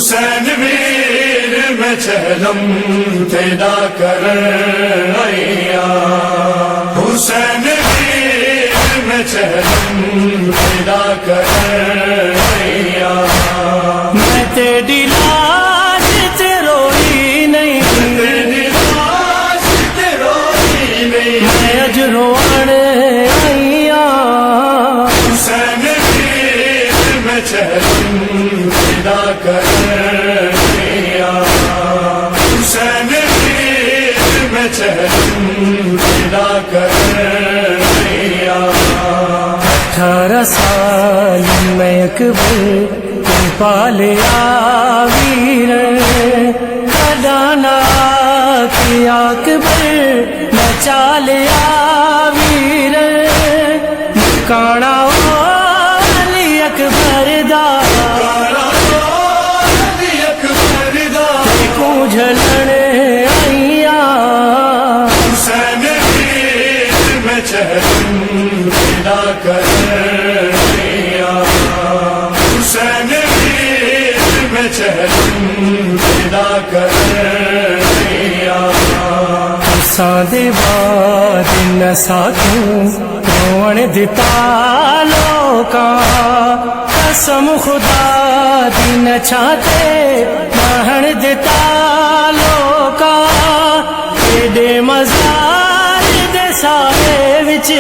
حسین ویر میں چہلم پیدا کر آیا، حسین ویر میں چہلم پیدا کر آیا، میں تیری لاش تے روئی نہیں، تیری لاش تے روئی نہیں، میں اج روਣ آئیا، حسین ویر میں چہلم پیدا کر آیا، حسین ویر میں چہلم پیدا کر آیا، 18 سال میں اکبر کو پالیا ویر، کڈانا کیا اکبر نچالیا ویر، مکانا والی اکبر دا کو جھلن آئیا، حسین ویر میں چہلم پیدا کر آیا، حسین ویر میں چہلم پیدا کر آیا، ساں دے بعد نساکوں روਣ دتا لوکاں، قسم خدا دی نچاتے مہن دتا لوکاں، ایڈے مزار دے سارے وچ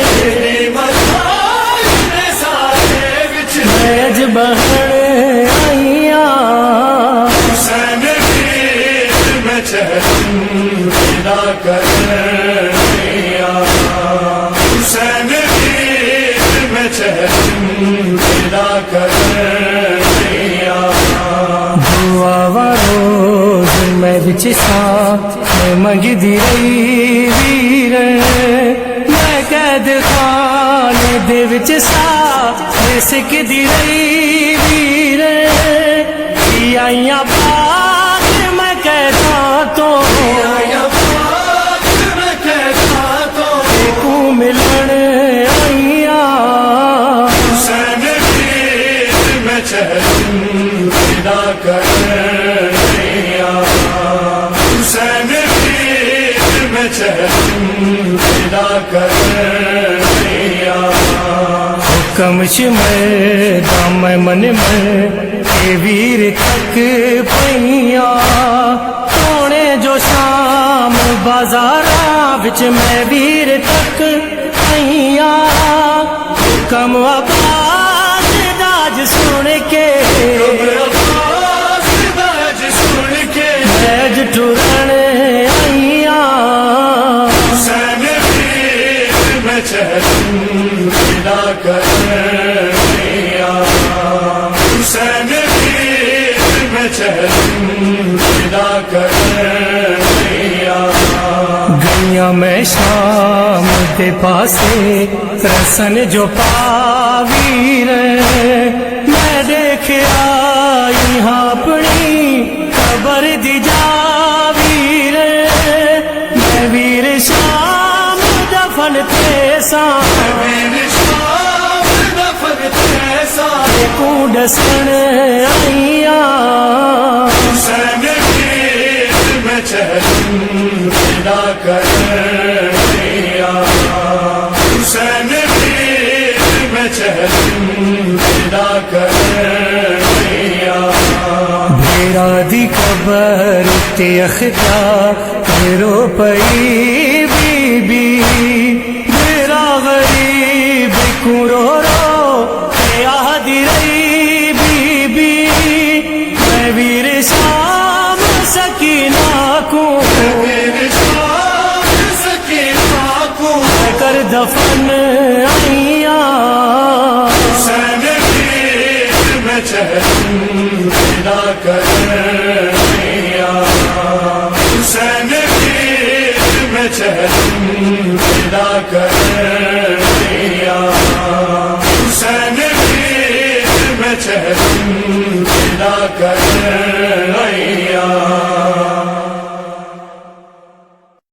میں اج بہن آئیا، حسین ویر میں چہلم پیدا کر آیا، حسین ویر میں چہلم پیدا کر آیا، دعا روز میں بچ ساں میں منگدی رہی ویر، میں قید خانے دے وچ ساں میں سکدی رہی ویر، آئیاں پاک میں قیداں تو کو ملن آئیاں، حسین ویر میں چہلم پیدا کر آیا، حسین ویر میں چہلم پیدا کر آیا، حکم شمر میں من میں اے ویر تک پئیاں، سونے جو شام بازاراں وچ میں ویر تک پئیاں، حکم عباس داج سن کے میں اج ٹرن آئیاں، حسین ویر میں چہلم پیدا کر آیا، حسین ویر میں چہلم پیدا کر آیا، گئیاں میں شام دے پاسے رسن جو پاویر، میں دیکھیا یہاں اپنی قبر دی جاویر، میں ویر شام دفن تے ساں کو ڈسن آئیاں، حسین ویر میں چہلم پیدا کر آیا، حسین ویر میں چہلم پیدا کر آیا، بھیرا دی قبر تے اختیار رو پئی بی بی، میرا غریب کو رو رو یادی رہی بی بی، میں ویر شام سکینہ کو کر دفن آئیاں، حسین ویر میں چہلم پیدا کر آیا، حسین ویر میں چہلم